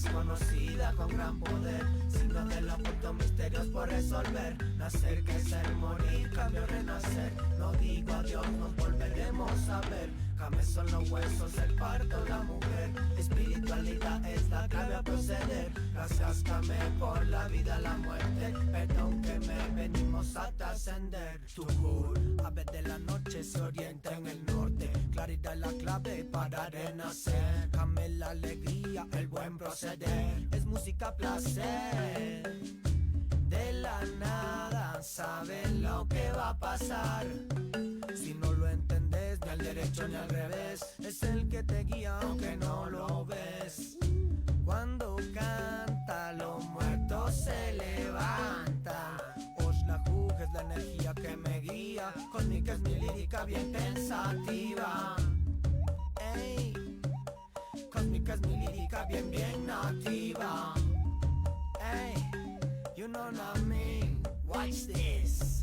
desconocida con gran poder, signo de los ocultos misterios por resolver. Nacer, crecer, morir, cambio, renacer. No digo adiós, nos volveremos a ver. Came son los huesos, el parto, la mujer. Espiritualidad es la clave a proceder. Gracias, Came, por la vida, la muerte. Perdón que me venimos a trascender. Tugur, ave de la noche se orienta en el norte. Claridad es la clave para renacer. Came la alegría, el buen proceder. Es música, placer. De la nada sabes lo que va a pasar. Si no lo entendés, ni al derecho ni al revés, es el que te guía aunque no lo ves. Cuando canta, los muertos se levantan. La Jug es la energía que me guía. Cósmica es mi lírica bien pensativa. Ey, cósmica es mi lírica bien nativa. Ey, you know what I mean. Watch this.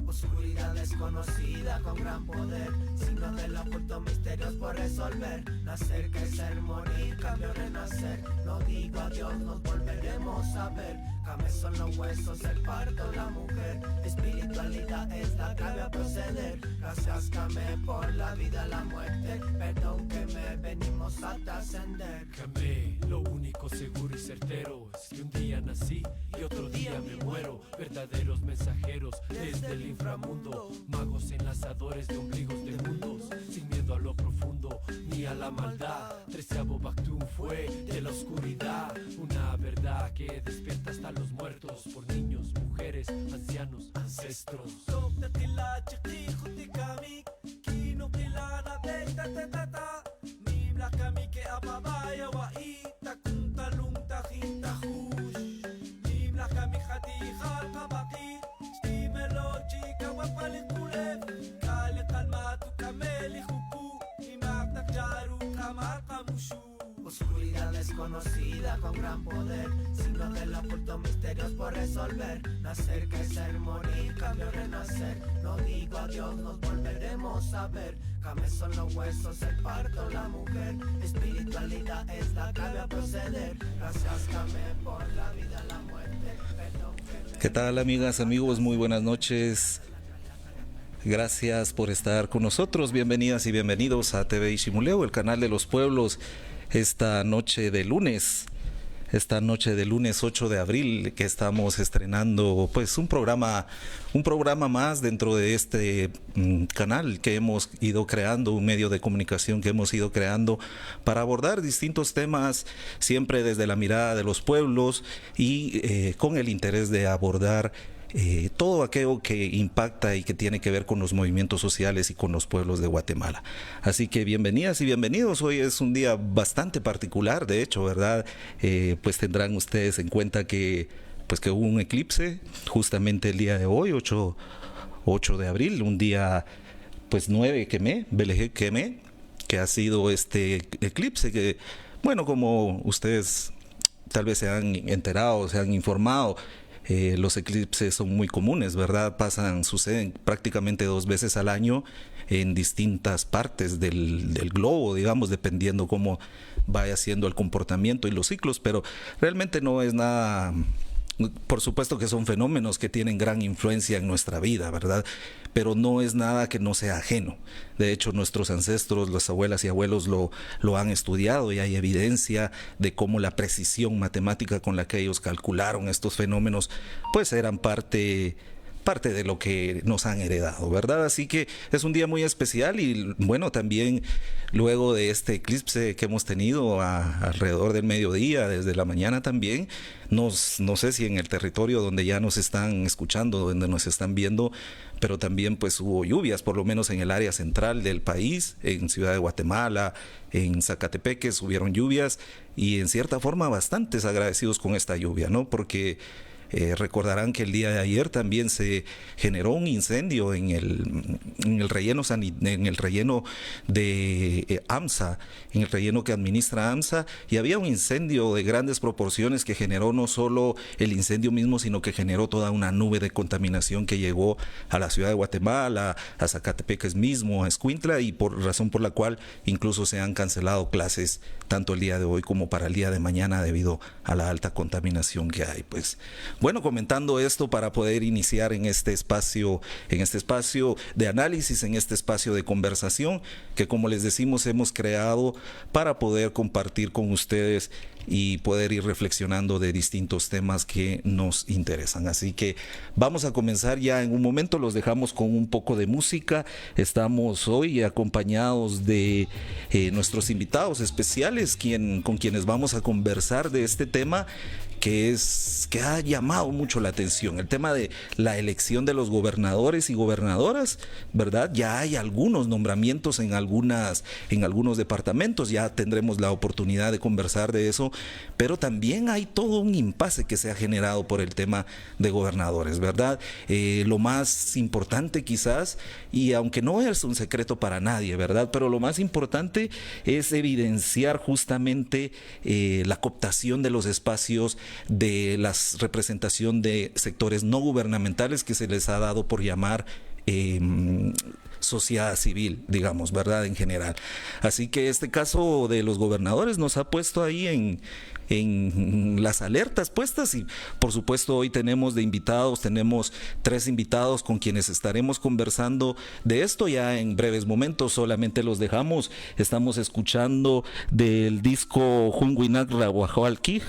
Oscuridad desconocida con gran poder, signo de los ocultos misterios por resolver. Nacer, crecer, morir, cambio, renacer. No digo adiós, nos volveremos a ver. Came son los huesos, el parto, la mujer. Espiritualidad es la clave a proceder. Gracias, Came, por la vida, la muerte. Perdón que me venimos a trascender. Came, lo único seguro y certero es que un día nací y otro día me muero. Verdaderos mensajeros desde el inframundo, magos enlazadores de ombligos de mundos, sin miedo a lo profundo ni a la maldad. 13avo Baktum fue de la oscuridad, una verdad que despierta hasta los muertos, por niños, mujeres, ancianos, ancestros. Oscuridad desconocida con gran poder, signo de los ocultos misterios por resolver. Nacer, crecer, morir, cambio, renacer. No digo adiós, nos volveremos a ver. Came son los huesos, el parto, la mujer. Espiritualidad es la clave a proceder. Gracias, Came, por la vida, la muerte. Perdón que... ¿Qué tal, amigas, amigos? Muy buenas noches. Gracias por estar con nosotros. Bienvenidas y bienvenidos a TV Ishimuleo, el canal de los pueblos. Esta noche de lunes 8 de abril, que estamos estrenando pues un programa más dentro de este canal que hemos ido creando, un medio de comunicación que hemos ido creando para abordar distintos temas, siempre desde la mirada de los pueblos y con el interés de abordar todo aquello que impacta y que tiene que ver con los movimientos sociales y con los pueblos de Guatemala. Así que bienvenidas y bienvenidos. Hoy es un día bastante particular, de hecho, ¿verdad? Pues tendrán ustedes en cuenta que hubo un eclipse justamente el día de hoy, 8 de abril, un día pues 9 Quemé, Belejé Quemé, que ha sido este eclipse que, bueno, como ustedes tal vez se han enterado, se han informado, los eclipses son muy comunes, ¿verdad? Suceden prácticamente 2 veces al año en distintas partes del globo, digamos, dependiendo cómo vaya siendo el comportamiento y los ciclos, pero realmente no es nada. Por supuesto que son fenómenos que tienen gran influencia en nuestra vida, ¿verdad? Pero no es nada que no sea ajeno. De hecho, nuestros ancestros, las abuelas y abuelos lo han estudiado y hay evidencia de cómo la precisión matemática con la que ellos calcularon estos fenómenos, pues eran parte de lo que nos han heredado, ¿verdad? Así que es un día muy especial y bueno, también luego de este eclipse que hemos tenido alrededor del mediodía, desde la mañana también, no sé si en el territorio donde ya nos están escuchando, donde nos están viendo, pero también pues hubo lluvias, por lo menos en el área central del país, en Ciudad de Guatemala, en Zacatepeques hubieron lluvias y en cierta forma bastantes agradecidos con esta lluvia, ¿no? Porque Recordarán que el día de ayer también se generó un incendio en el relleno de AMSA, en el relleno que administra AMSA, y había un incendio de grandes proporciones que generó no solo el incendio mismo, sino que generó toda una nube de contaminación que llegó a la ciudad de Guatemala, a Zacatepeques mismo, a Escuintla, y razón por la cual incluso se han cancelado clases tanto el día de hoy como para el día de mañana debido a la alta contaminación que hay. Pues bueno, comentando esto para poder iniciar en este espacio de análisis, en este espacio de conversación que, como les decimos, hemos creado para poder compartir con ustedes y poder ir reflexionando de distintos temas que nos interesan. Así que vamos a comenzar ya en un momento, los dejamos con un poco de música. Estamos hoy acompañados de nuestros invitados especiales, con quienes vamos a conversar de este tema que ha llamado mucho la atención, el tema de la elección de los gobernadores y gobernadoras, ¿verdad? Ya hay algunos nombramientos en algunos departamentos, ya tendremos la oportunidad de conversar de eso, pero también hay todo un impasse que se ha generado por el tema de gobernadores, ¿verdad? Lo más importante quizás, y aunque no es un secreto para nadie, ¿verdad? Pero lo más importante es evidenciar justamente la cooptación de los espacios de la representación de sectores no gubernamentales que se les ha dado por llamar sociedad civil, digamos, ¿verdad? En general. Así que este caso de los gobernadores nos ha puesto ahí en las alertas puestas, y por supuesto hoy tenemos 3 invitados con quienes estaremos conversando de esto ya en breves momentos. Solamente estamos escuchando del disco Junguinac Rahuajalquij,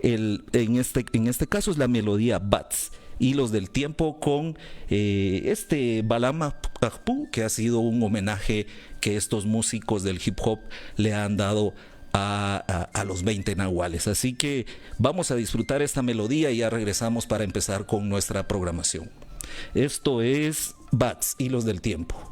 en este caso es la melodía Bats, Hilos del Tiempo, con este Balama Pajpú, que ha sido un homenaje que estos músicos del hip hop le han dado a los 20 nahuales. Así que vamos a disfrutar esta melodía y ya regresamos para empezar con nuestra programación. Esto es Bats, Hilos del Tiempo.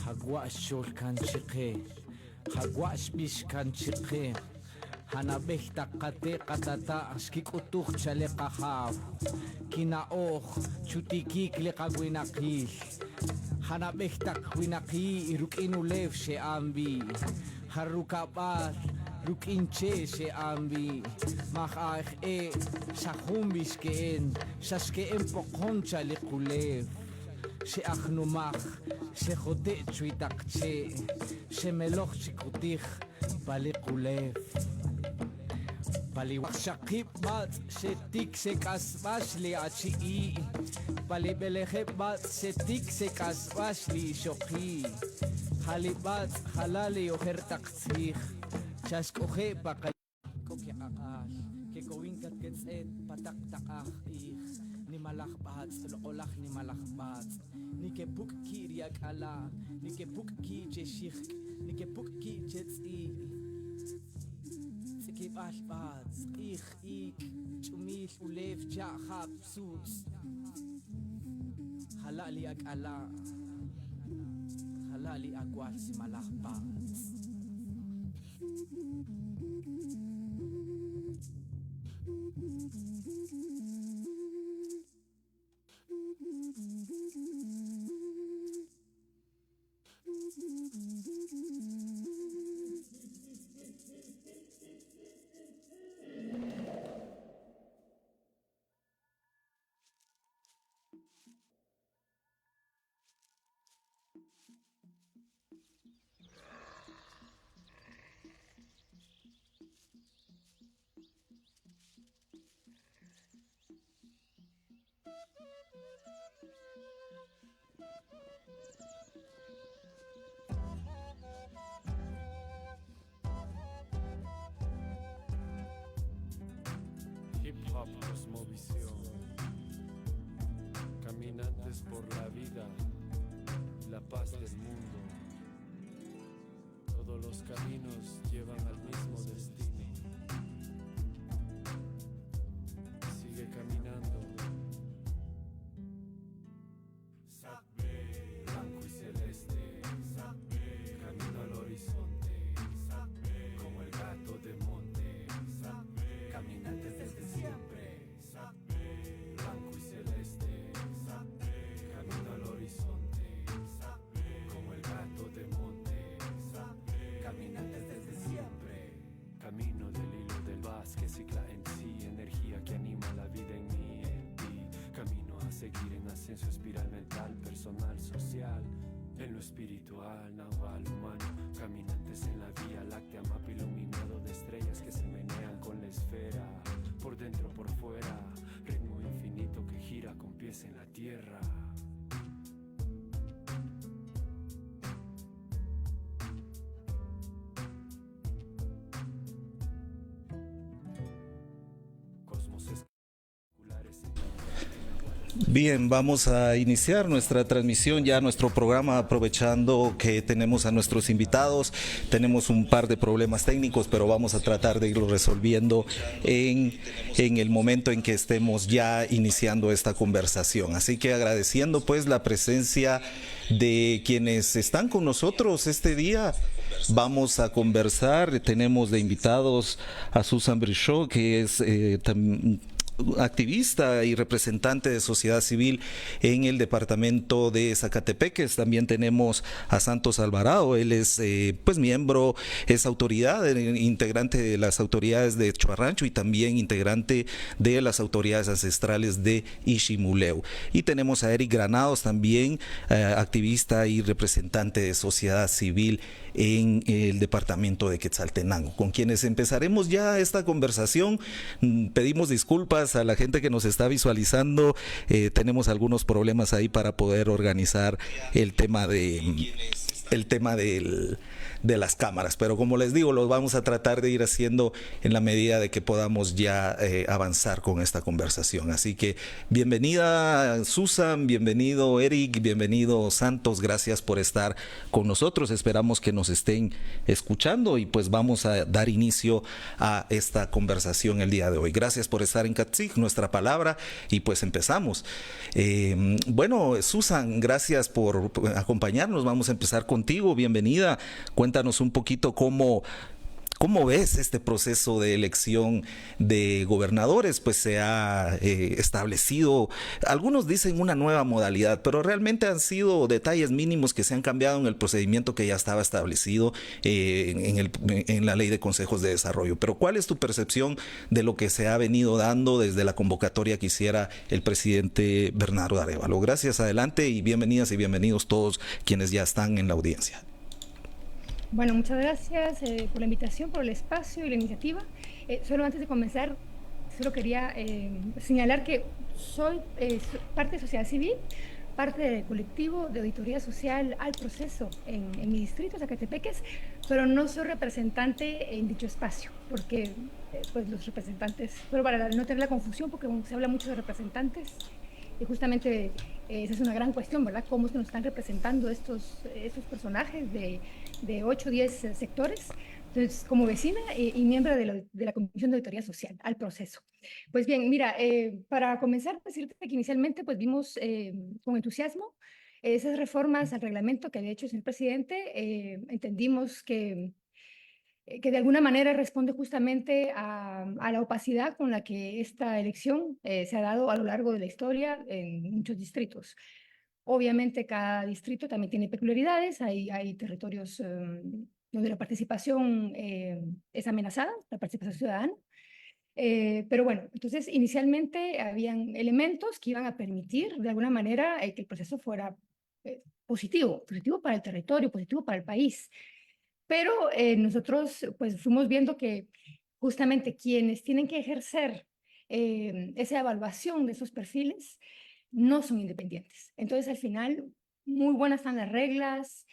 Hagwash shol kan chiqe, hagwash bish kan chiqe, hanabeh taqate qatata skikutuq chale qahaw, kinaoh chutikik le qawinaqil, hanabeh taqwinaqi irukinulev she ambi, harukabal rukinche she ambi, maqah shahumbish keen, shashkeen poqoncha le kulev. שאחנומך, שחוטא צ'וויתקצ'ה, שמלוך שיקותיך, בלי קולב. בלי וחשקי בת, שתיק שכסבש לי עד בלי בלכי בת, שתיק שכסבש לי שוכי. חלי בת, חללי יוחר תקציך, ששכוחי בקל... קוקי עקש, כגוין קצקצת, פתק תקח איך. Nimalach bats, olach nimalach bats. Nike puk ki riakala, nike puk ki jeshich, nike puk ki jetsi. Sikip ash bats, ik, chumil ulev jahab sus. Halali akala, halali akwal simalach bats. Cosmovisión. Caminantes por la vida y la paz del mundo. Todos los caminos llevan al mismo destino. Sigue caminando. Blanco y celeste. Camino al horizonte. Como el gato de monte. Caminantes desde siempre. Blanco y celeste. Camino al horizonte. Como el gato de monte. Caminantes desde siempre. Camino del hilo del vaz que cicla en sí. Energía que anima la vida en mí, en ti. Camino a seguir en ascenso espiral mental, personal, social. En lo espiritual, nahual, humano. Caminantes en la vía láctea, mapa iluminado de estrellas que se menean con la esfera. Por dentro, por fuera. Ritmo infinito que gira con pies en la tierra. Cosmos escolares en Bien, vamos a iniciar nuestra transmisión, ya nuestro programa, aprovechando que tenemos a nuestros invitados. Tenemos un par de problemas técnicos, pero vamos a tratar de irlos resolviendo en el momento en que estemos ya iniciando esta conversación. Así que agradeciendo pues la presencia de quienes están con nosotros este día. Vamos a conversar, tenemos de invitados a Susan Brichot, que es activista y representante de sociedad civil en el departamento de Zacatepeques. También tenemos a Santos Alvarado, él es pues miembro, es autoridad, integrante de las autoridades de Chuarrancho y también integrante de las autoridades ancestrales de Iximuleu. Y tenemos a Eric Granados, también activista y representante de sociedad civil en el departamento de Quetzaltenango, con quienes empezaremos ya esta conversación. Pedimos disculpas a la gente que nos está visualizando, tenemos algunos problemas ahí para poder organizar el tema de las cámaras, pero como les digo, lo vamos a tratar de ir haciendo en la medida de que podamos ya avanzar con esta conversación. Así que bienvenida Susan, bienvenido Eric, bienvenido Santos, gracias por estar con nosotros. Esperamos que nos estén escuchando y pues vamos a dar inicio a esta conversación el día de hoy. Gracias por estar en Catzig, nuestra palabra, y pues empezamos. Bueno, Susan, gracias por acompañarnos. Vamos a empezar contigo, bienvenida. Cuéntanos un poquito cómo ves este proceso de elección de gobernadores. Pues se ha establecido, algunos dicen una nueva modalidad, pero realmente han sido detalles mínimos que se han cambiado en el procedimiento que ya estaba establecido en la Ley de Consejos de Desarrollo. Pero ¿cuál es tu percepción de lo que se ha venido dando desde la convocatoria que hiciera el presidente Bernardo Arévalo? Gracias, adelante, y bienvenidas y bienvenidos todos quienes ya están en la audiencia. Bueno, muchas gracias por la invitación, por el espacio y la iniciativa. Solo antes de comenzar, solo quería señalar que soy parte de sociedad civil, parte del colectivo de auditoría social al proceso en mi distrito, Zacatepeques, pero no soy representante en dicho espacio, porque pues los representantes, pero para no tener la confusión, porque se habla mucho de representantes, y justamente esa es una gran cuestión, ¿verdad? ¿Cómo es que nos están representando estos personajes de 8 o 10 sectores? Entonces, como vecina y miembro de la Comisión de Auditoría Social al proceso. Pues bien, mira, para comenzar, decirte que inicialmente pues vimos con entusiasmo esas reformas al reglamento que había hecho el señor presidente. Entendimos que de alguna manera responde justamente a la opacidad con la que esta elección se ha dado a lo largo de la historia en muchos distritos. Obviamente cada distrito también tiene peculiaridades, hay territorios donde la participación es amenazada, la participación ciudadana. Pero bueno, entonces inicialmente habían elementos que iban a permitir de alguna manera que el proceso fuera positivo para el territorio, positivo para el país. Pero nosotros pues fuimos viendo que justamente quienes tienen que ejercer esa evaluación de esos perfiles no son independientes. Entonces al final muy buenas están las reglas,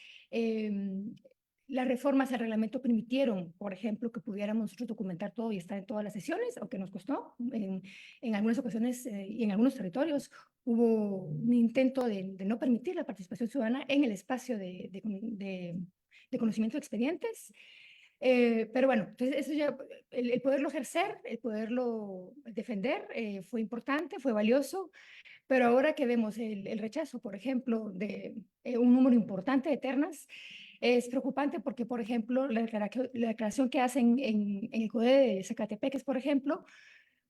las reformas al reglamento permitieron, por ejemplo, que pudiéramos nosotros documentar todo y estar en todas las sesiones, aunque nos costó. En algunas ocasiones y en algunos territorios hubo un intento de no permitir la participación ciudadana en el espacio de conocimiento de expedientes. Pero bueno, entonces eso ya, el poderlo ejercer, el poderlo defender, fue importante, fue valioso. Pero ahora que vemos el rechazo, por ejemplo, de un número importante de ternas, es preocupante porque, por ejemplo, la declaración que hacen en el CODE de Zacatepeques, por ejemplo,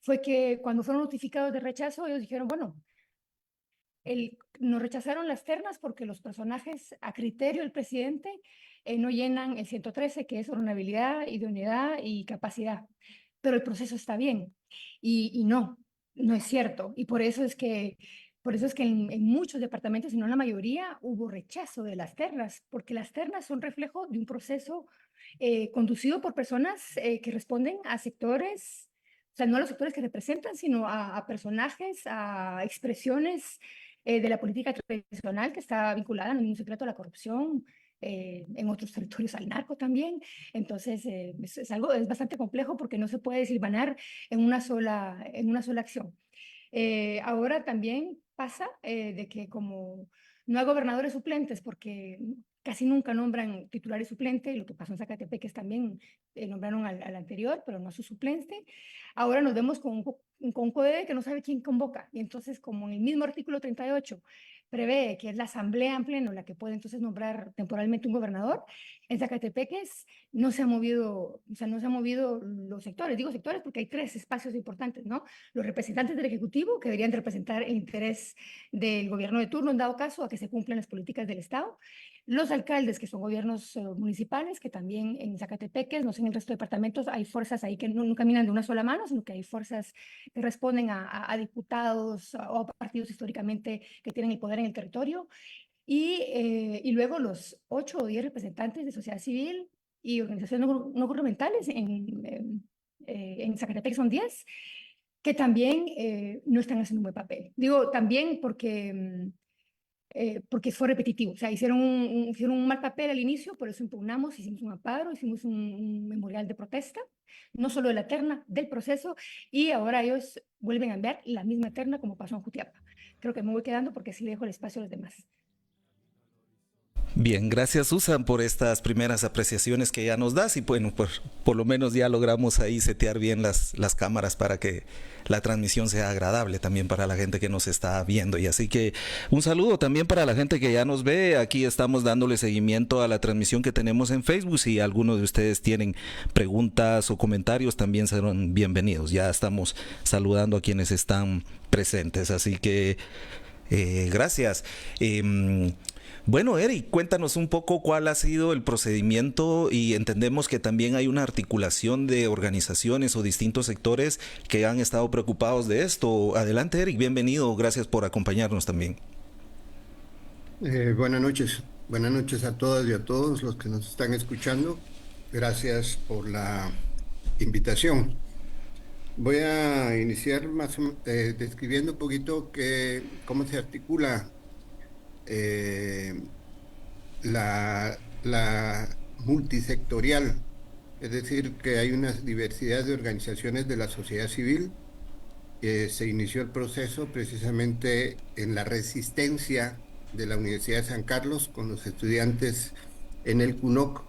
fue que cuando fueron notificados de rechazo, ellos dijeron, bueno, nos rechazaron las ternas porque los personajes a criterio del presidente no llenan el 113, que es honorabilidad, idoneidad y capacidad. Pero el proceso está bien. Y no, no es cierto. Y por eso es que en muchos departamentos, si no en la mayoría, hubo rechazo de las ternas, porque las ternas son reflejo de un proceso conducido por personas que responden a sectores, o sea, no a los sectores que representan, sino a personajes, a expresiones de la política tradicional que está vinculada en un secreto a la corrupción, en otros territorios al narco también. Entonces, es bastante complejo porque no se puede deshilvanar en una sola acción. Ahora también pasa de que como no hay gobernadores suplentes, porque casi nunca nombran titulares suplentes, lo que pasó en Zacatepeques también nombraron al anterior, pero no a su suplente. Ahora nos vemos con un CODE que no sabe quién convoca. Y entonces, como en el mismo artículo 38 prevé que es la asamblea en pleno la que puede entonces nombrar temporalmente un gobernador, en Zacatepeques no se ha movido, o sea, no se han movido los sectores. Digo sectores porque hay tres espacios importantes, ¿no? Los representantes del Ejecutivo, que deberían representar el interés del gobierno de turno, en dado caso a que se cumplan las políticas del Estado. Los alcaldes, que son gobiernos municipales, que también en Zacatepeques, no sé, en el resto de departamentos, hay fuerzas ahí que no caminan de una sola mano, sino que hay fuerzas que responden a diputados o a partidos históricamente que tienen el poder en el territorio. Y luego los 8 o 10 representantes de sociedad civil y organizaciones no gubernamentales en Zacatepec son 10, que también no están haciendo un buen papel. Digo también porque fue repetitivo, o sea, hicieron un mal papel al inicio, por eso impugnamos, hicimos un amparo, hicimos un memorial de protesta, no solo de la terna, del proceso, y ahora ellos vuelven a enviar la misma terna como pasó en Jutiapa. Creo que me voy quedando porque así le dejo el espacio a los demás. Bien, gracias Susan por estas primeras apreciaciones que ya nos das y bueno, por lo menos ya logramos ahí setear bien las cámaras para que la transmisión sea agradable también para la gente que nos está viendo. Y así que un saludo también para la gente que ya nos ve. Aquí estamos dándole seguimiento a la transmisión que tenemos en Facebook. Si alguno de ustedes tienen preguntas o comentarios, también serán bienvenidos. Ya estamos saludando a quienes están presentes. Así que gracias. Bueno, Eric, cuéntanos un poco cuál ha sido el procedimiento y entendemos que también hay una articulación de organizaciones o distintos sectores que han estado preocupados de esto. Adelante, Eric, bienvenido, gracias por acompañarnos también. Buenas noches a todas y a todos los que nos están escuchando. Gracias por la invitación. Voy a iniciar describiendo un poquito cómo se articula la multisectorial, es decir, que hay una diversidad de organizaciones de la sociedad civil. Se inició el proceso precisamente en la resistencia de la Universidad de San Carlos con los estudiantes en el CUNOC,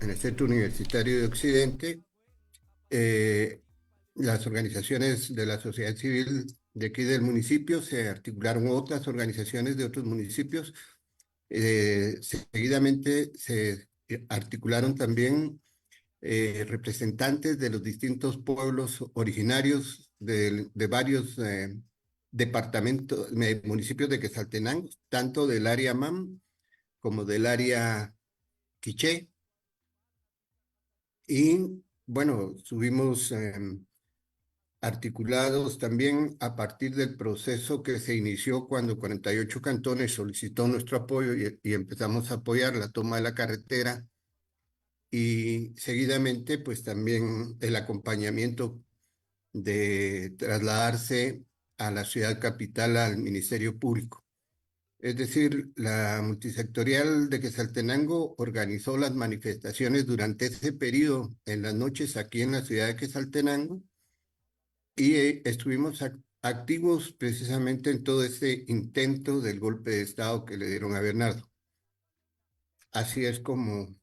en el Centro Universitario de Occidente. Las organizaciones de la sociedad civil de aquí del municipio se articularon otras organizaciones de otros municipios. Seguidamente se articularon también representantes de los distintos pueblos originarios de varios departamentos, municipios de Quetzaltenango, tanto del área MAM como del área Quiché. Y bueno, subimos articulados también a partir del proceso que se inició cuando 48 cantones solicitó nuestro apoyo y empezamos a apoyar la toma de la carretera y seguidamente pues también el acompañamiento de trasladarse a la ciudad capital al Ministerio Público. Es decir, la multisectorial de Quetzaltenango organizó las manifestaciones durante ese periodo en las noches aquí en la ciudad de Quetzaltenango y estuvimos activos precisamente en todo este intento del golpe de Estado que le dieron a Bernardo. Así es como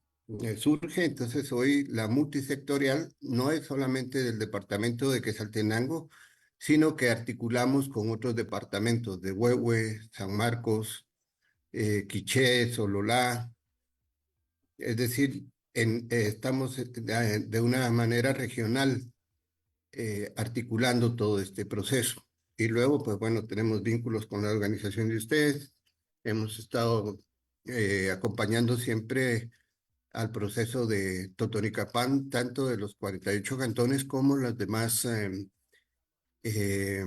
surge. Entonces hoy la multisectorial no es solamente del departamento de Quetzaltenango, sino que articulamos con otros departamentos de Huehue, San Marcos, Quiché, Sololá. Es decir, estamos de una manera regional articulando todo este proceso. Y luego, pues bueno, tenemos vínculos con la organización de ustedes. Hemos estado acompañando siempre al proceso de Totonicapán, tanto de los 48 cantones como las demás eh,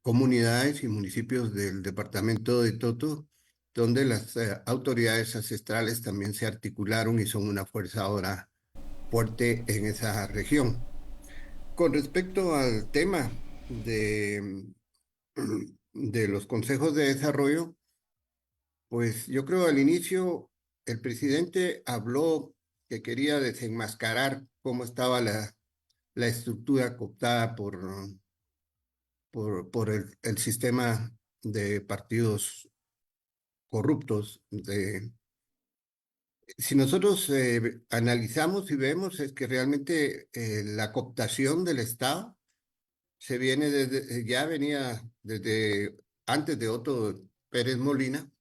comunidades y municipios del departamento de Toto, donde las autoridades ancestrales también se articularon y son una fuerza ahora fuerte en esa región. Con respecto al tema de los consejos de desarrollo, pues yo creo al inicio el presidente habló que quería desenmascarar cómo estaba la estructura cooptada por el sistema de partidos corruptos. Si nosotros analizamos y vemos, es que realmente la cooptación del Estado se viene ya venía desde antes de Otto Pérez Molina,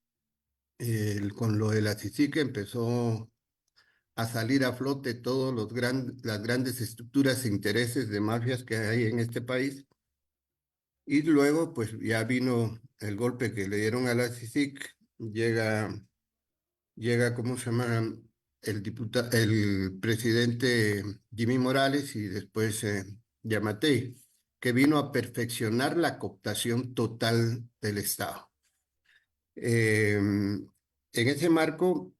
con lo de la CICIG empezó a salir a flote todos las grandes estructuras e intereses de mafias que hay en este país. Y luego, pues ya vino el golpe que le dieron a la CICIG, llega, ¿cómo se llama? El presidente Jimmy Morales y después Yamatei, que vino a perfeccionar la cooptación total del Estado. En ese marco,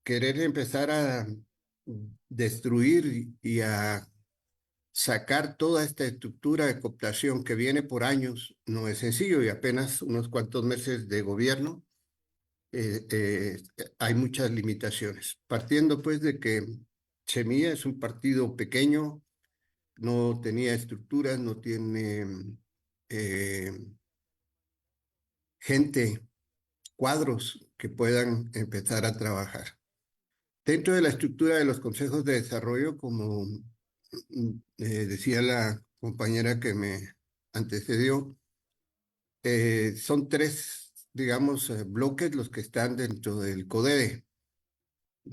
querer empezar a destruir y a sacar toda esta estructura de cooptación que viene por años no es sencillo y apenas unos cuantos meses de gobierno hay muchas limitaciones. Partiendo pues de que Semilla es un partido pequeño, no tenía estructuras, no tiene gente, cuadros que puedan empezar a trabajar. Dentro de la estructura de los consejos de desarrollo, como decía la compañera que me antecedió, son tres, digamos, bloques los que están dentro del CODEDE.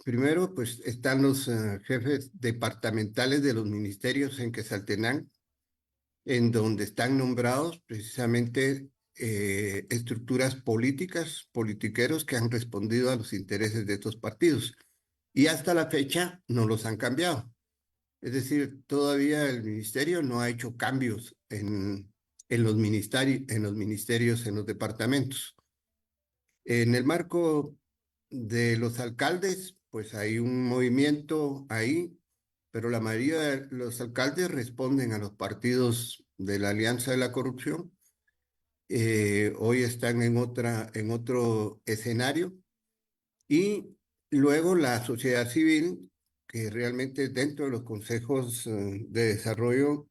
Primero, pues están los jefes departamentales de los ministerios en Quetzaltenango, en donde están nombrados precisamente estructuras políticas, politiqueros que han respondido a los intereses de estos partidos. Y hasta la fecha no los han cambiado. Es decir, todavía el ministerio no ha hecho cambios en los ministerios, en los departamentos. En el marco de los alcaldes, pues hay un movimiento ahí, pero la mayoría de los alcaldes responden a los partidos de la Alianza de la Corrupción. Hoy están en otro escenario. Y luego la sociedad civil, que realmente dentro de los consejos de desarrollo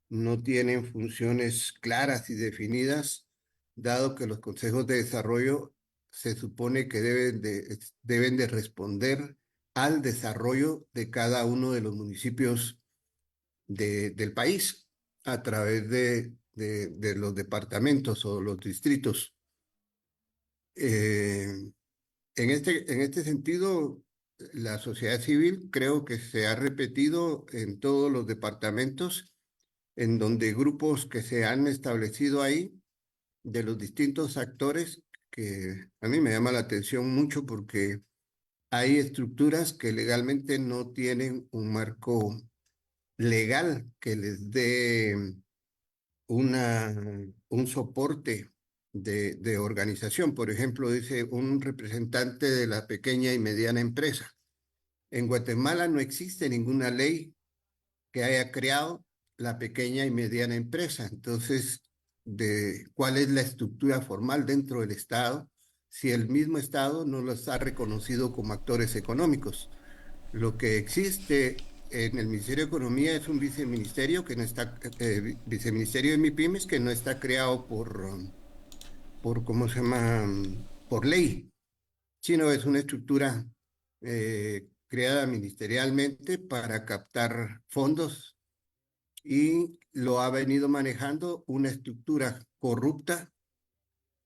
no tienen funciones claras y definidas, dado que los consejos de desarrollo se supone que deben de responder al desarrollo de cada uno de los municipios del país a través de los departamentos o los distritos. En este sentido, la sociedad civil creo que se ha repetido en todos los departamentos, en donde grupos que se han establecido ahí, de los distintos actores, que a mí me llama la atención mucho porque hay estructuras que legalmente no tienen un marco legal que les dé un soporte de organización. Por ejemplo, dice un representante de la pequeña y mediana empresa. En Guatemala no existe ninguna ley que haya creado la pequeña y mediana empresa. Entonces, ¿cuál es la estructura formal dentro del Estado si el mismo Estado no los ha reconocido como actores económicos. Lo que existe en el Ministerio de Economía es un viceministerio que no está, viceministerio de MIPYMES, que no está creado por ¿cómo se llama? Por ley, sino es una estructura creada ministerialmente para captar fondos, y lo ha venido manejando una estructura corrupta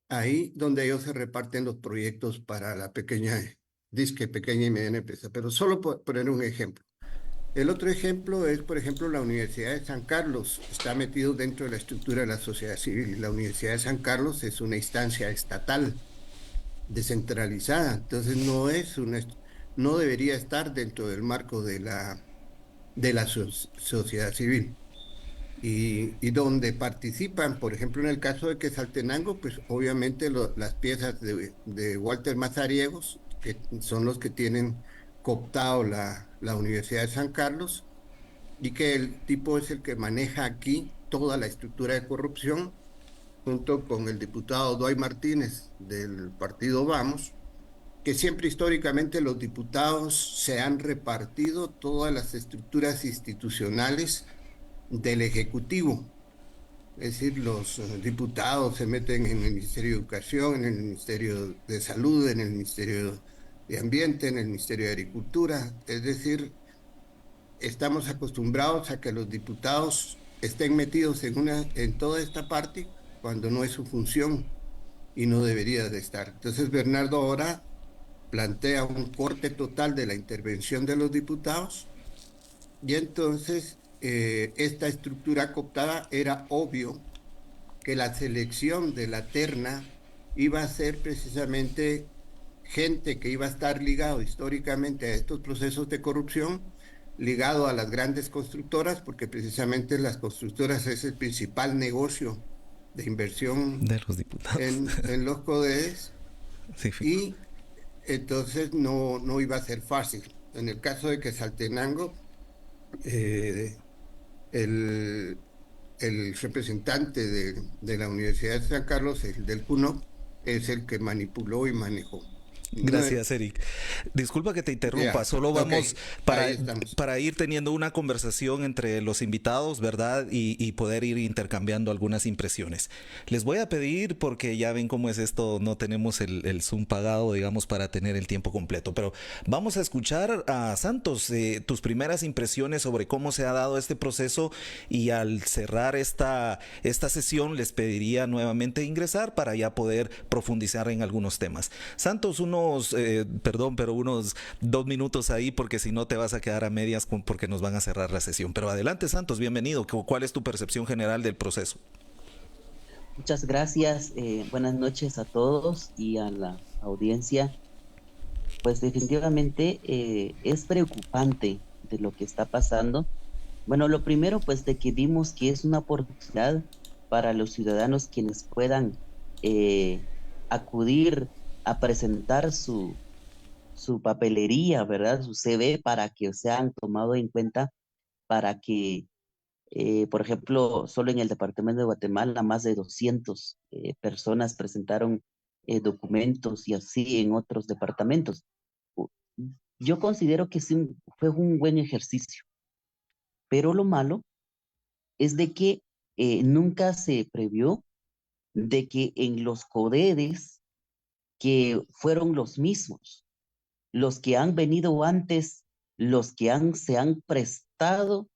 ahí donde ellos se reparten los proyectos para la pequeña y mediana empresa. Pero solo por poner un ejemplo. El otro ejemplo es, por ejemplo, la Universidad de San Carlos. Está metido dentro de la estructura de la sociedad civil. La Universidad de San Carlos es una instancia estatal descentralizada, entonces no debería estar dentro del marco de la sociedad civil. Y donde participan, por ejemplo, en el caso de Quetzaltenango, pues obviamente las piezas de Walter Mazariegos, que son los que tienen cooptado la Universidad de San Carlos, y que el tipo es el que maneja aquí toda la estructura de corrupción, junto con el diputado Dwight Martínez del partido Vamos, que siempre históricamente los diputados se han repartido todas las estructuras institucionales del Ejecutivo. Es decir, los diputados se meten en el Ministerio de Educación, en el Ministerio de Salud, en el Ministerio de Ambiente, en el Ministerio de Agricultura. Es decir, estamos acostumbrados a que los diputados estén metidos en toda esta parte cuando no es su función y no debería de estar. Entonces, Bernardo ahora plantea un corte total de la intervención de los diputados, y entonces esta estructura cooptada, era obvio que la selección de la terna iba a ser precisamente gente que iba a estar ligado históricamente a estos procesos de corrupción, ligado a las grandes constructoras, porque precisamente las constructoras es el principal negocio de inversión De los diputados. en los CODES, Sí, y entonces no iba a ser fácil. En el caso de Quetzaltenango, el representante de la Universidad de San Carlos, el del CUNOC, es el que manipuló y manejó. Gracias, Eric. Disculpa que te interrumpa, solo Ok, vamos ahí estamos. para ir teniendo una conversación entre los invitados, ¿verdad? Y poder ir intercambiando algunas impresiones. Les voy a pedir, porque ya ven cómo es esto, no tenemos el Zoom pagado, digamos, para tener el tiempo completo, pero vamos a escuchar a Santos, tus primeras impresiones sobre cómo se ha dado este proceso, y al cerrar esta sesión les pediría nuevamente ingresar para ya poder profundizar en algunos temas. Santos, unos 2 minutos ahí, porque si no te vas a quedar a medias porque nos van a cerrar la sesión. Pero adelante, Santos, bienvenido. ¿Cuál es tu percepción general del proceso? Muchas gracias. Buenas noches a todos y a la audiencia. Pues definitivamente es preocupante de lo que está pasando. Bueno, lo primero, pues de que vimos que es una oportunidad para los ciudadanos quienes puedan acudir a presentar su papelería, ¿verdad? Su CV, para que sean tomados en cuenta, para que, por ejemplo, solo en el departamento de Guatemala, más de 200 personas presentaron documentos, y así en otros departamentos. Yo considero que sí fue un buen ejercicio, pero lo malo es de que nunca se previó de que en los CODEDES, que fueron los mismos, los que han venido antes, los que se han prestado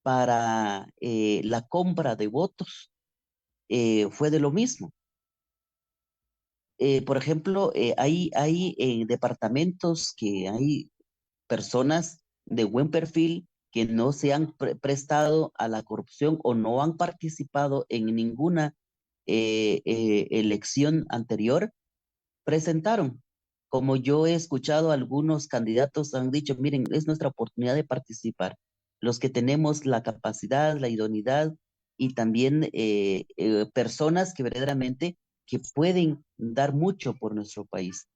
para la compra de votos, fue de lo mismo. Por ejemplo, hay departamentos que hay personas de buen perfil que no se han prestado a la corrupción o no han participado en ninguna elección anterior, presentaron. Como yo he escuchado, algunos candidatos han dicho, miren, es nuestra oportunidad de participar. Los que tenemos la capacidad, la idoneidad, y también personas que verdaderamente que pueden dar mucho por nuestro país.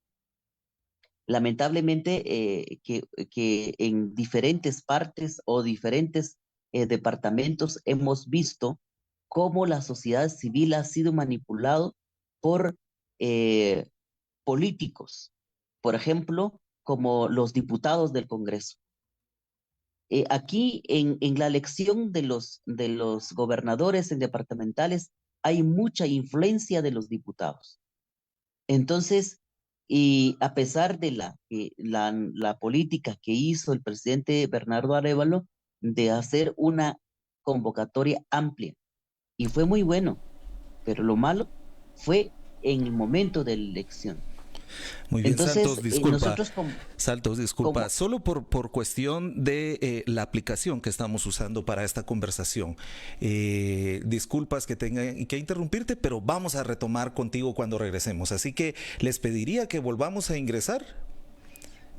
Lamentablemente, que en diferentes partes o diferentes departamentos hemos visto cómo la sociedad civil ha sido manipulado por políticos, por ejemplo, como los diputados del Congreso. Aquí en la elección de los gobernadores departamentales hay mucha influencia de los diputados. Entonces, y a pesar de la política que hizo el presidente Bernardo Arévalo de hacer una convocatoria amplia, y fue muy bueno, pero lo malo fue en el momento de la elección. Muy bien, Entonces, Santos, disculpa. nosotros Santos, disculpa. Solo por cuestión de la aplicación que estamos usando para esta conversación. Disculpas que tenga que interrumpirte, pero vamos a retomar contigo cuando regresemos. Así que les pediría que volvamos a ingresar.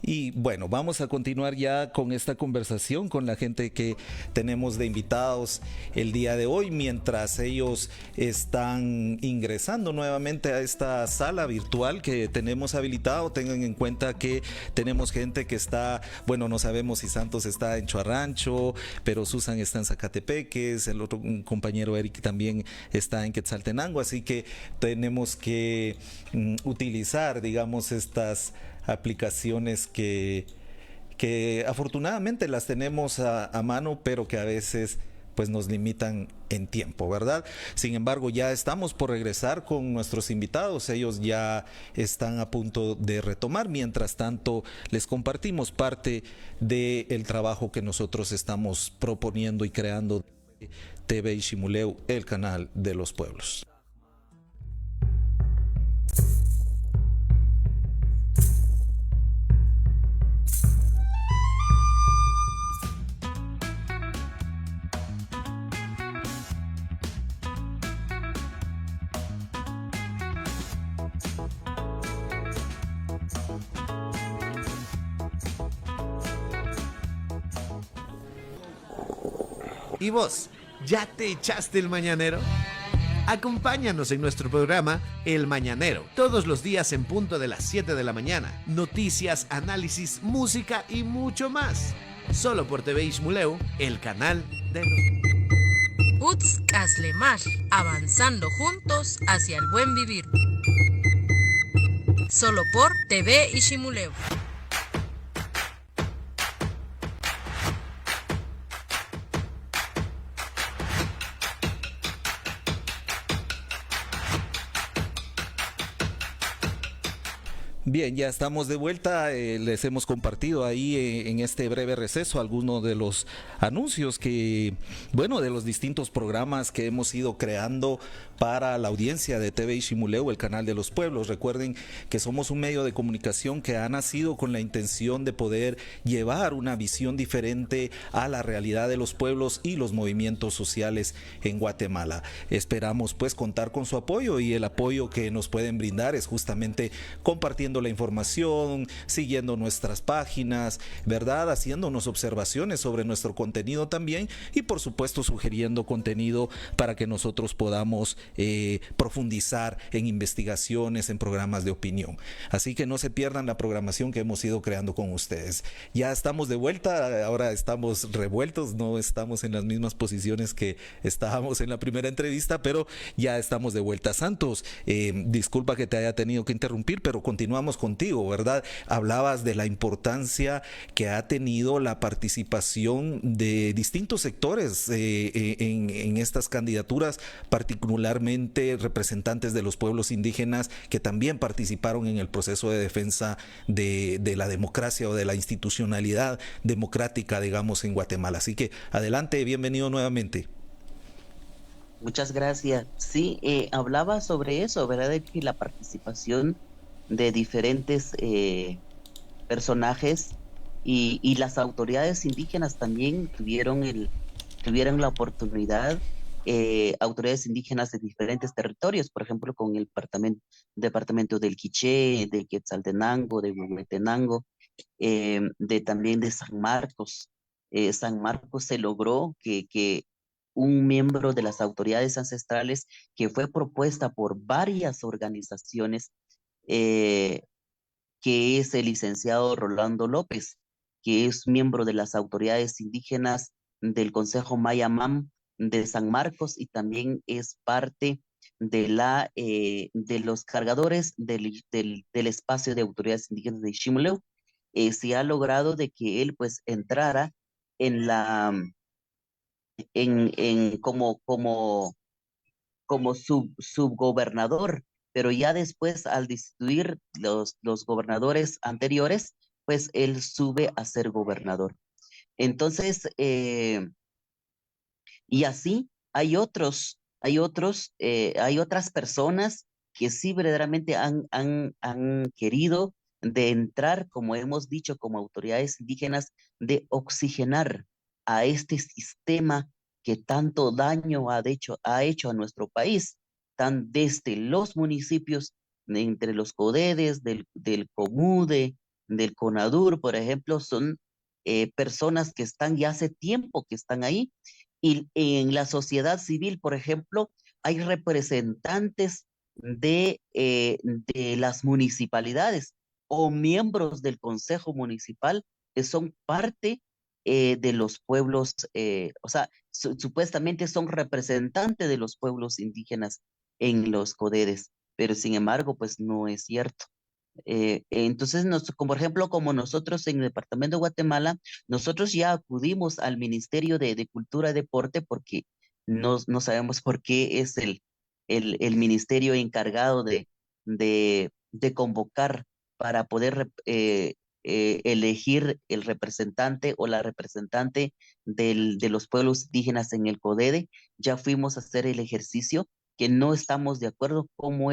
Y bueno, vamos a continuar ya con esta conversación con la gente que tenemos de invitados el día de hoy, mientras ellos están ingresando nuevamente a esta sala virtual que tenemos habilitado. Tengan en cuenta que tenemos gente que está, bueno, no sabemos si Santos está en Chuarrancho, pero Susan está en Zacatepeques, el otro compañero Eric también está en Quetzaltenango, así que tenemos que utilizar, digamos, estas aplicaciones que afortunadamente las tenemos a mano, pero que a veces pues nos limitan en tiempo, ¿verdad? Sin embargo, ya estamos por regresar con nuestros invitados. Ellos ya están a punto de retomar. Mientras tanto, les compartimos parte del trabajo que nosotros estamos proponiendo y creando TV Ishimuleu, el canal de los pueblos. ¿Y vos, ya te echaste el mañanero? Acompáñanos en nuestro programa El Mañanero, todos los días en punto de las 7 de la mañana. Noticias, análisis, música y mucho más. Solo por TV Ishimuleu, el canal de los... Uts Kaslemar, avanzando juntos hacia el buen vivir. Solo por TV Ishimuleu. Bien, ya estamos de vuelta. Les hemos compartido ahí en este breve receso algunos de los anuncios que, bueno, de los distintos programas que hemos ido creando para la audiencia de TV Ishimuleu, el canal de los pueblos. Recuerden que somos un medio de comunicación que ha nacido con la intención de poder llevar una visión diferente a la realidad de los pueblos y los movimientos sociales en Guatemala. Esperamos pues contar con su apoyo, y el apoyo que nos pueden brindar es justamente compartiendo la información, siguiendo nuestras páginas, ¿verdad? Haciéndonos observaciones sobre nuestro contenido también, y por supuesto sugiriendo contenido para que nosotros podamos profundizar en investigaciones, en programas de opinión. Así que no se pierdan la programación que hemos ido creando con ustedes. Ya estamos de vuelta, ahora estamos revueltos, no estamos en las mismas posiciones que estábamos en la primera entrevista, pero ya estamos de vuelta. Santos, disculpa que te haya tenido que interrumpir, pero continuamos contigo, ¿verdad? Hablabas de la importancia que ha tenido la participación de distintos sectores en estas candidaturas, particularmente representantes de los pueblos indígenas que también participaron en el proceso de defensa de la democracia o de la institucionalidad democrática, digamos, en Guatemala. Así que adelante, bienvenido nuevamente. Muchas gracias. Sí, hablaba sobre eso, ¿verdad? De que la participación de diferentes personajes y las autoridades indígenas también tuvieron la oportunidad, autoridades indígenas de diferentes territorios, por ejemplo, con el departamento del Quiché, de Quetzaltenango, de Huehuetenango, también de San Marcos. San Marcos se logró que un miembro de las autoridades ancestrales, que fue propuesta por varias organizaciones, que es el licenciado Rolando López, que es miembro de las autoridades indígenas del Consejo Maya Mam de San Marcos, y también es parte de los cargadores del espacio de autoridades indígenas de Ximuleu. Se ha logrado de que él pues entrara en la, como subgobernador, pero ya después al destituir los gobernadores anteriores, pues él sube a ser gobernador. Entonces, y así hay otras personas que sí verdaderamente han querido de entrar, como hemos dicho, como autoridades indígenas, de oxigenar a este sistema que tanto daño ha hecho a nuestro país, tan desde los municipios, entre los CODEDES, del COMUDE, del CONADUR, por ejemplo, son personas que están ya hace tiempo que están ahí y en la sociedad civil, por ejemplo, hay representantes de las municipalidades o miembros del consejo municipal que son parte de los pueblos, o sea, supuestamente son representantes de los pueblos indígenas en los CODEDES, pero sin embargo, pues no es cierto. Entonces, como por ejemplo, como nosotros en el departamento de Guatemala, nosotros ya acudimos al Ministerio de Cultura y Deporte porque no sabemos por qué es el ministerio encargado de convocar para poder elegir el representante o la representante de los pueblos indígenas en el CODEDE. Ya fuimos a hacer el ejercicio que no estamos de acuerdo cómo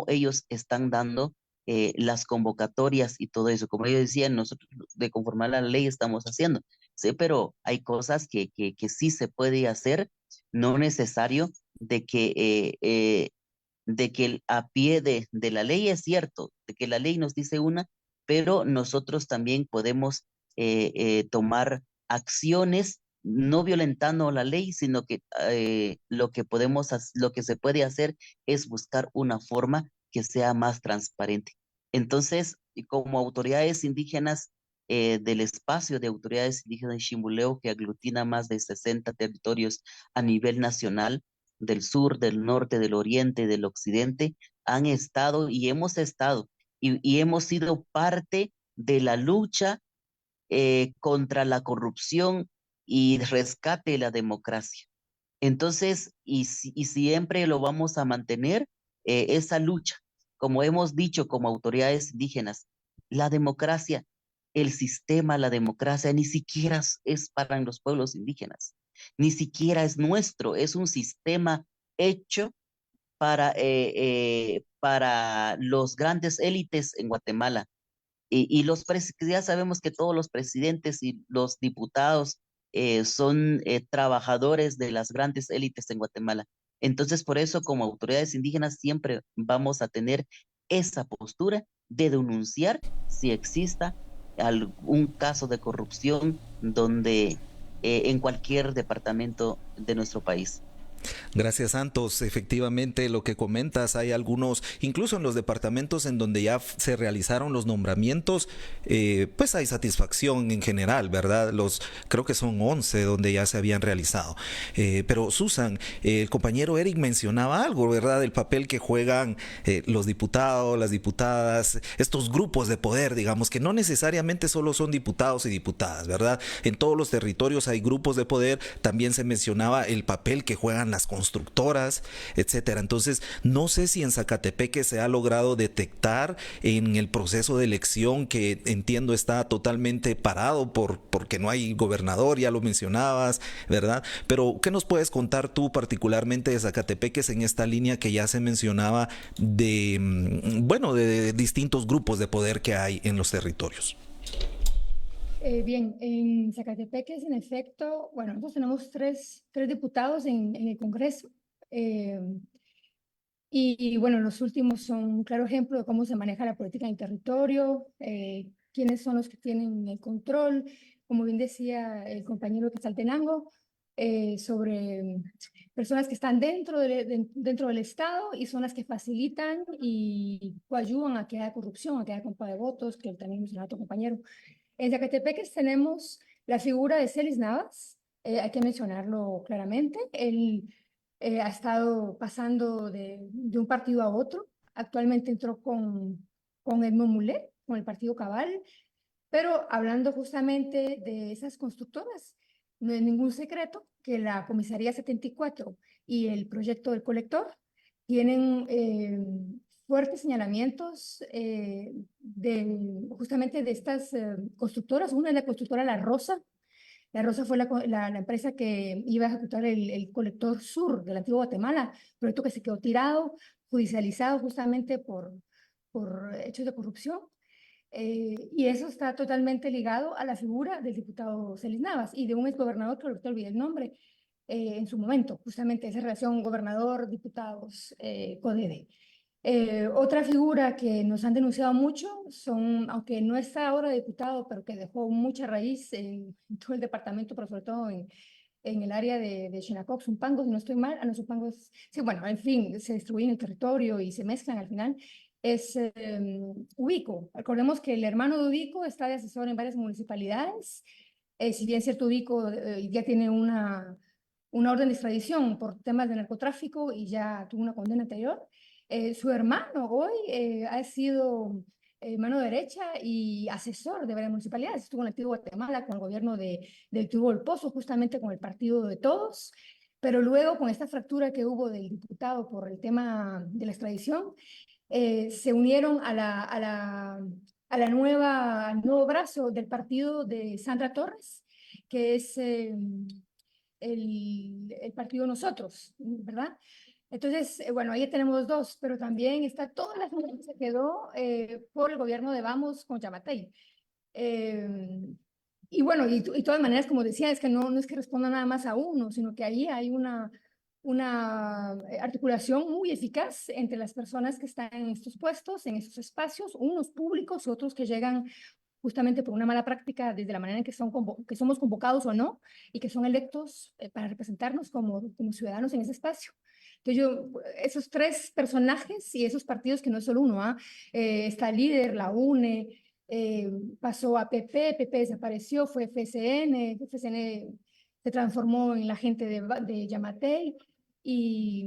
ellos están dando las convocatorias y todo eso. Como ellos decían, nosotros de conformar la ley estamos haciendo. Sí, pero hay cosas que sí se puede hacer, no necesario de que a pie de la ley es cierto, de que la ley nos dice una, pero nosotros también podemos tomar acciones no violentando la ley, sino que lo que se puede hacer es buscar una forma que sea más transparente. Entonces, y como autoridades indígenas del espacio de autoridades indígenas de Ximuleu, que aglutina más de 60 territorios a nivel nacional, del sur, del norte, del oriente, del occidente, han estado y hemos estado y hemos sido parte de la lucha contra la corrupción y rescate de la democracia. Entonces, y siempre lo vamos a mantener esa lucha. Como hemos dicho como autoridades indígenas, la democracia, el sistema, la democracia ni siquiera es para los pueblos indígenas, ni siquiera es nuestro, es un sistema hecho para los grandes élites en Guatemala. Y ya sabemos que todos los presidentes y los diputados son trabajadores de las grandes élites en Guatemala. Entonces, por eso, como autoridades indígenas, siempre vamos a tener esa postura de denunciar si exista algún caso de corrupción en cualquier departamento de nuestro país. Gracias, Santos. Efectivamente, lo que comentas, hay algunos, incluso en los departamentos en donde ya se realizaron los nombramientos, pues hay satisfacción en general, ¿verdad? Creo que son 11 donde ya se habían realizado. Pero Susan, el compañero Eric mencionaba algo, ¿verdad? El papel que juegan los diputados, las diputadas, estos grupos de poder, digamos, que no necesariamente solo son diputados y diputadas, ¿verdad? En todos los territorios hay grupos de poder. También se mencionaba el papel que juegan las constructoras, etcétera. Entonces, no sé si en Zacatepeque se ha logrado detectar en el proceso de elección, que entiendo está totalmente parado porque no hay gobernador, ya lo mencionabas, ¿verdad? Pero, ¿qué nos puedes contar tú particularmente de Zacatepeque en esta línea que ya se mencionaba de distintos grupos de poder que hay en los territorios? Bien, en Zacatepec, en efecto, bueno, nosotros tenemos tres diputados en el Congreso. Bueno, los últimos son un claro ejemplo de cómo se maneja la política en el territorio, quiénes son los que tienen el control, como bien decía el compañero Quetzaltenango, sobre personas que están dentro del Estado y son las que facilitan y ayudan a que haya corrupción, a que haya compra de votos, que también mencionó otro compañero. En Zacatepeques tenemos la figura de Celis Navas, hay que mencionarlo claramente. Él ha estado pasando de un partido a otro. Actualmente entró con Edmond Mulet, con el partido Cabal, pero hablando justamente de esas constructoras, no es ningún secreto que la Comisaría 74 y el proyecto del colector tienen fuertes señalamientos justamente de estas constructoras. Una es la constructora La Rosa. La Rosa fue la empresa que iba a ejecutar el colector sur del antiguo Guatemala, proyecto que se quedó tirado, judicializado justamente por hechos de corrupción. Y eso está totalmente ligado a la figura del diputado Celis Navas y de un exgobernador que ahorita olvidé el nombre en su momento, justamente esa relación gobernador-diputados, CODEDE. Otra figura que nos han denunciado mucho son, aunque no está ahora diputado, pero que dejó mucha raíz en todo el departamento, pero sobre todo en el área de Xinacox, Zumpango, si no estoy mal, no, Zumpango sí, bueno, en fin, se distribuyen el territorio y se mezclan al final, es Ubico. Recordemos que el hermano de Ubico está de asesor en varias municipalidades, si bien cierto Ubico ya tiene una orden de extradición por temas de narcotráfico y ya tuvo una condena anterior. Su hermano hoy ha sido mano derecha y asesor de varias municipalidades. Estuvo en el antiguo Guatemala con el gobierno del Tubo del Pozo, justamente con el partido de todos. Pero luego, con esta fractura que hubo del diputado por el tema de la extradición, se unieron al nuevo brazo del partido de Sandra Torres, que es el partido Nosotros, ¿verdad? Entonces, bueno, ahí tenemos dos, pero también está toda la gente que se quedó por el gobierno de Vamos con Yamatei. Y bueno, y de todas maneras, como decía, es que no es que responda nada más a uno, sino que ahí hay una articulación muy eficaz entre las personas que están en estos puestos, en estos espacios, unos públicos y otros que llegan justamente por una mala práctica desde la manera en que somos convocados o no, y que son electos para representarnos como ciudadanos en ese espacio. Entonces esos tres personajes y esos partidos que no es solo uno, está Líder, la UNE, pasó a PP desapareció, fue FCN se transformó en la gente de Yamatei, y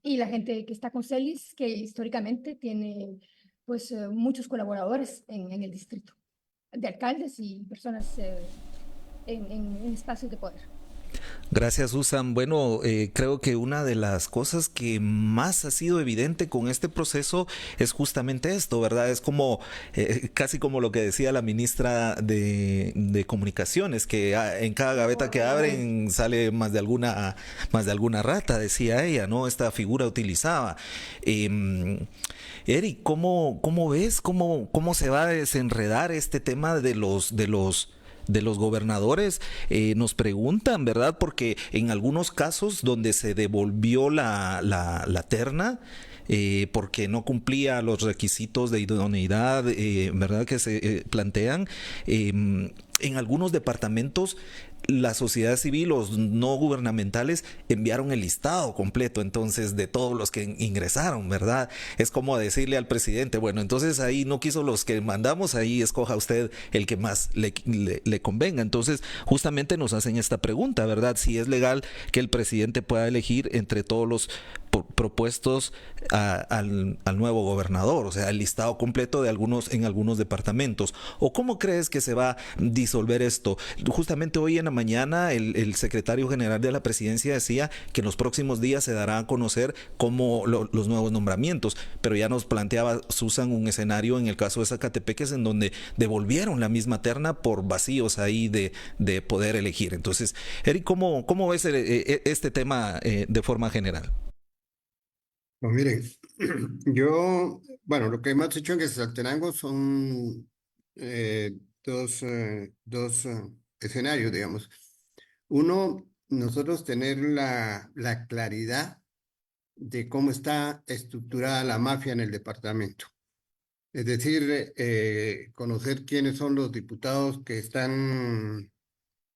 la gente que está con Celis, que históricamente tiene pues muchos colaboradores en el distrito, de alcaldes y personas en espacios de poder. Gracias, Susan. Bueno, creo que una de las cosas que más ha sido evidente con este proceso es justamente esto, ¿verdad? Es como casi como lo que decía la ministra de Comunicaciones, que en cada gaveta que abren sale más de alguna rata, decía ella, ¿no? Esta figura utilizaba. Eric, ¿cómo ves cómo se va a desenredar este tema de los gobernadores? Nos preguntan, ¿verdad? Porque en algunos casos donde se devolvió la terna, porque no cumplía los requisitos de idoneidad, ¿verdad? Que se plantean, en algunos departamentos la sociedad civil, los no gubernamentales enviaron el listado completo entonces de todos los que ingresaron, ¿verdad? Es como decirle al presidente, bueno, entonces ahí no quiso los que mandamos, ahí escoja usted el que más le convenga. Entonces justamente nos hacen esta pregunta, ¿verdad? Si es legal que el presidente pueda elegir entre todos los propuestos al nuevo gobernador, o sea, el listado completo en algunos departamentos. ¿O cómo crees que se va a disolver esto? Justamente hoy en la mañana el secretario general de la presidencia decía que en los próximos días se dará a conocer los nuevos nombramientos, pero ya nos planteaba Susan un escenario en el caso de Zacatepeques en donde devolvieron la misma terna por vacíos ahí de poder elegir. Entonces, Eric, ¿cómo ves este tema de forma general? Pues miren, bueno, lo que hemos hecho en Quetzaltenango son dos escenarios, digamos. Uno, nosotros tener la claridad de cómo está estructurada la mafia en el departamento. Es decir, conocer quiénes son los diputados que están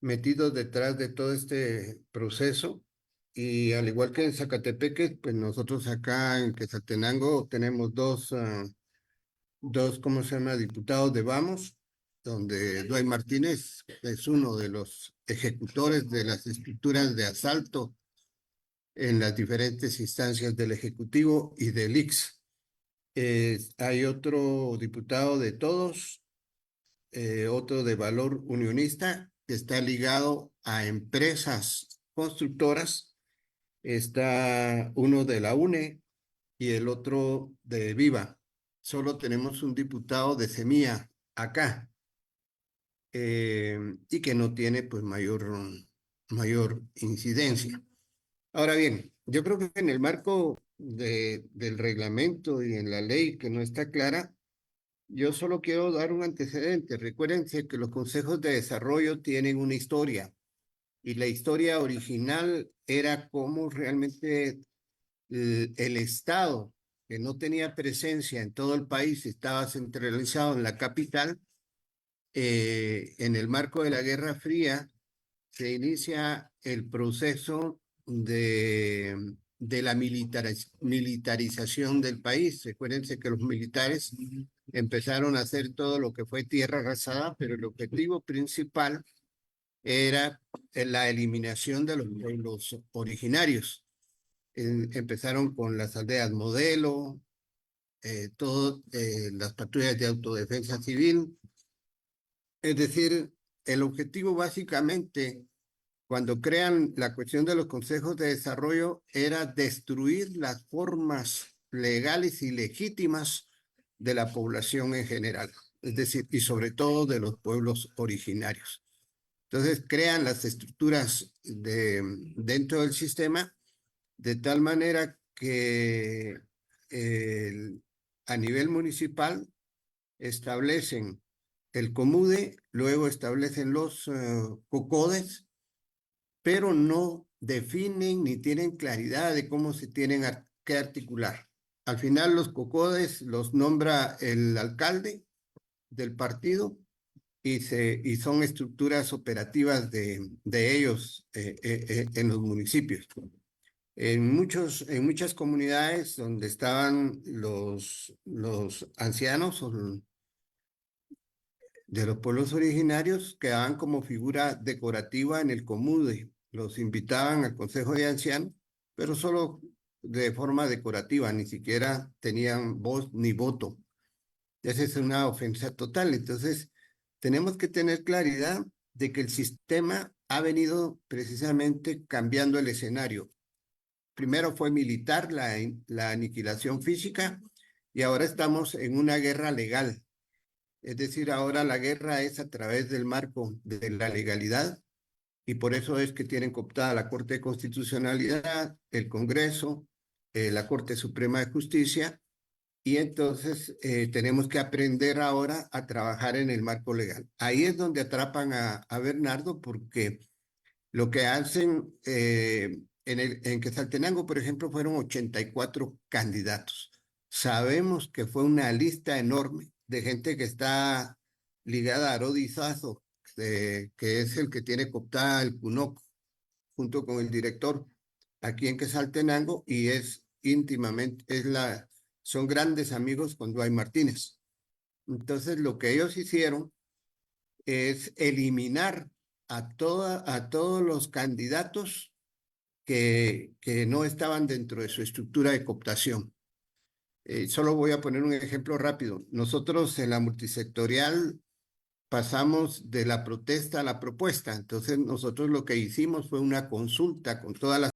metidos detrás de todo este proceso. Y al igual que en Zacatepeque, pues nosotros acá en Quetzaltenango tenemos dos, ¿cómo se llama?, diputados de Vamos, donde Dwight Martínez es uno de los ejecutores de las estructuras de asalto en las diferentes instancias del Ejecutivo y del ICS. Hay otro diputado de Todos, otro de Valor Unionista, que está ligado a empresas constructoras. Está uno de la UNE y el otro de Viva. Solo tenemos un diputado de Semilla acá, y que no tiene pues mayor incidencia. Ahora bien, yo creo que en el marco del reglamento y en la ley que no está clara, yo solo quiero dar un antecedente. Recuérdense que los consejos de desarrollo tienen una historia, y la historia original era cómo realmente el Estado, que no tenía presencia en todo el país, estaba centralizado en la capital. En el marco de la Guerra Fría se inicia el proceso de la militarización del país. Recuérdense que los militares empezaron a hacer todo lo que fue tierra arrasada, pero el objetivo principal era la eliminación de los pueblos originarios. Empezaron con las aldeas modelo, las patrullas de autodefensa civil. Es decir, el objetivo básicamente, cuando crean la cuestión de los consejos de desarrollo, era destruir las formas legales y legítimas de la población en general, es decir, y sobre todo de los pueblos originarios. Entonces crean las estructuras dentro del sistema de tal manera que a nivel municipal establecen el COMUDE, luego establecen los COCODES, pero no definen ni tienen claridad de cómo se tienen que articular. Al final los COCODES los nombra el alcalde del partido y son estructuras operativas de ellos en los municipios. En muchas comunidades donde estaban los ancianos de los pueblos originarios, quedaban como figura decorativa en el COMUDE. Los invitaban al Consejo de Ancianos, pero solo de forma decorativa, ni siquiera tenían voz ni voto. Esa es una ofensa total. Entonces, tenemos que tener claridad de que el sistema ha venido precisamente cambiando el escenario. Primero fue militar la aniquilación física, y ahora estamos en una guerra legal. Es decir, ahora la guerra es a través del marco de la legalidad, y por eso es que tienen cooptada la Corte de Constitucionalidad, el Congreso, la Corte Suprema de Justicia, y entonces tenemos que aprender ahora a trabajar en el marco legal. Ahí es donde atrapan a Bernardo, porque lo que hacen en Quetzaltenango, por ejemplo, fueron 84 candidatos. Sabemos que fue una lista enorme de gente que está ligada a Arodi Sazo, que es el que tiene cooptada el CUNOC, junto con el director aquí en Quetzaltenango, y es íntimamente, son grandes amigos con Dwight Martínez. Entonces, lo que ellos hicieron es eliminar a todos los candidatos que no estaban dentro de su estructura de cooptación. Solo voy a poner un ejemplo rápido. Nosotros en la multisectorial pasamos de la protesta a la propuesta. Entonces nosotros lo que hicimos fue una consulta con todas las